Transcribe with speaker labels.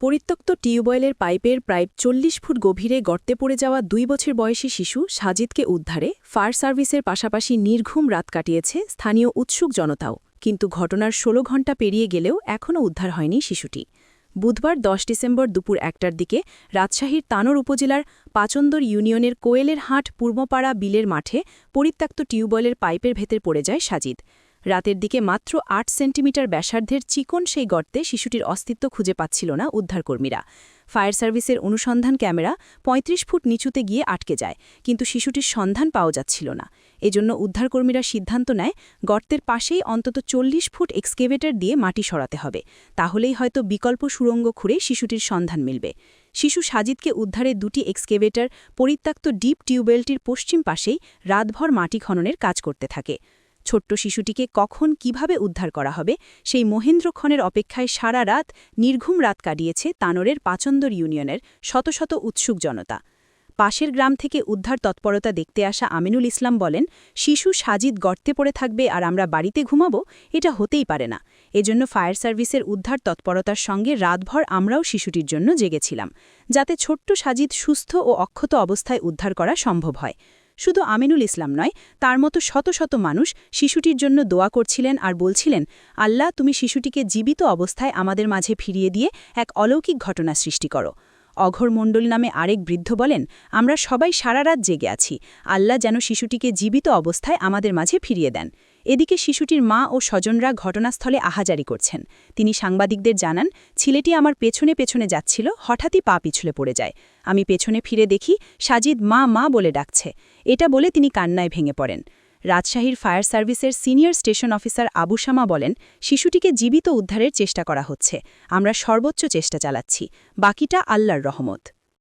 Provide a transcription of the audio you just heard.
Speaker 1: পরিত্যক্ত টিউবওয়েলের পাইপের প্রায় ৪০ ফুট গভীরে গর্তে পড়ে যাওয়া ২ বছর বয়সী শিশু সাজিদকে উদ্ধারে ফায়ার সার্ভিসের পাশাপাশি নির্ঘুম রাত কাটিয়েছে স্থানীয় উৎসুক জনতাও, কিন্তু ঘটনার ১৬ ঘণ্টা পেরিয়ে গেলেও এখনও উদ্ধার হয়নি শিশুটি। বুধবার ১০ ডিসেম্বর দুপুর ১টার দিকে রাজশাহীর তানোর উপজেলার পাচন্দর ইউনিয়নের কোয়েলের হাট পূর্বপাড়া বিলের মাঠে পরিত্যক্ত টিউবওয়েলের পাইপের ভেতর পড়ে যায় সাজিদ। রাতের দিকে মাত্র ৮ সেন্টিমিটার ব্যাসার্ধের চিকন সেই গর্তে শিশুটির অস্তিত্ব খুঁজে পাচ্ছিল না উদ্ধারকর্মীরা। ফায়ার সার্ভিসের অনুসন্ধান ক্যামেরা ৩৫ ফুট নিচুতে গিয়ে আটকে যায়, কিন্তু শিশুটির সন্ধান পাওয়া যাচ্ছিল না। এজন্য উদ্ধারকর্মীরা সিদ্ধান্ত নেয় গর্তের পাশেই অন্তত ৪০ ফুট এক্সকেভেটর দিয়ে মাটি সরাতে হবে, তাহলেই হয়তো বিকল্প সুড়ঙ্গ খুঁড়ে শিশুটির সন্ধান মিলবে। শিশু সাজিদকে উদ্ধারে দুটি এক্সকেভেটর পরিত্যক্ত ডিপ টিউবওয়েলটির পশ্চিম পাশেই রাতভর মাটি খননের কাজ করতে থাকে। ছোট্ট শিশুটিকে কখন কিভাবে উদ্ধার করা হবে সেই মহেন্দ্রক্ষণের অপেক্ষায় সারা রাত নির্ঘুম রাত কাটিয়েছে তানোরের পাচন্দর ইউনিয়নের শত শত উৎসুক জনতা। পাশের গ্রাম থেকে উদ্ধার তৎপরতা দেখতে আসা আমিনুল ইসলাম বলেন, শিশু সাজিদ গর্তে পড়ে থাকবে আর আমরা বাড়িতে ঘুমাবো, এটা হতেই পারে না। এজন্য ফায়ার সার্ভিসের উদ্ধার তৎপরতার সঙ্গে রাতভর আমরাও শিশুটির জন্য জেগেছিলাম, যাতে ছোট্ট সাজিদ সুস্থ ও অক্ষত অবস্থায় উদ্ধার করা সম্ভব হয়। শুধু আমিনুল ইসলাম নয়, তার মতো শত শত মানুষ শিশুটির জন্য দোয়া করছিলেন আর বলছিলেন, আল্লাহ, তুমি শিশুটিকে জীবিত অবস্থায় আমাদের মাঝে ফিরিয়ে দিয়ে এক অলৌকিক ঘটনা সৃষ্টি করো। অঘর মণ্ডল নামে আরেক বৃদ্ধ বলেন, আমরা সবাই সারা রাত জেগে আছি, আল্লাহ যেন শিশুটিকে জীবিত অবস্থায় আমাদের মাঝে ফিরিয়ে দেন। এদিকে শিশুটির মা ও স্বজনরা ঘটনাস্থলে আহাজারি করছেন। তিনি সাংবাদিকদের জানান, ছেলেটি আমার পেছনে পেছনে যাচ্ছিল, হঠাৎই পা পিছলে পড়ে যায়। আমি পেছনে ফিরে দেখি সাজিদ মা মা বলে ডাকছে। এটা বলে তিনি কান্নায় ভেঙে পড়েন। রাজশাহীর ফায়ার সার্ভিসের senior station officer Abu Shama বলেন, শিশুটিকে জীবিত উদ্ধারের চেষ্টা করা হচ্ছে, আমরা সর্বোচ্চ চেষ্টা চালাচ্ছি, বাকিটা আল্লাহর রহমত।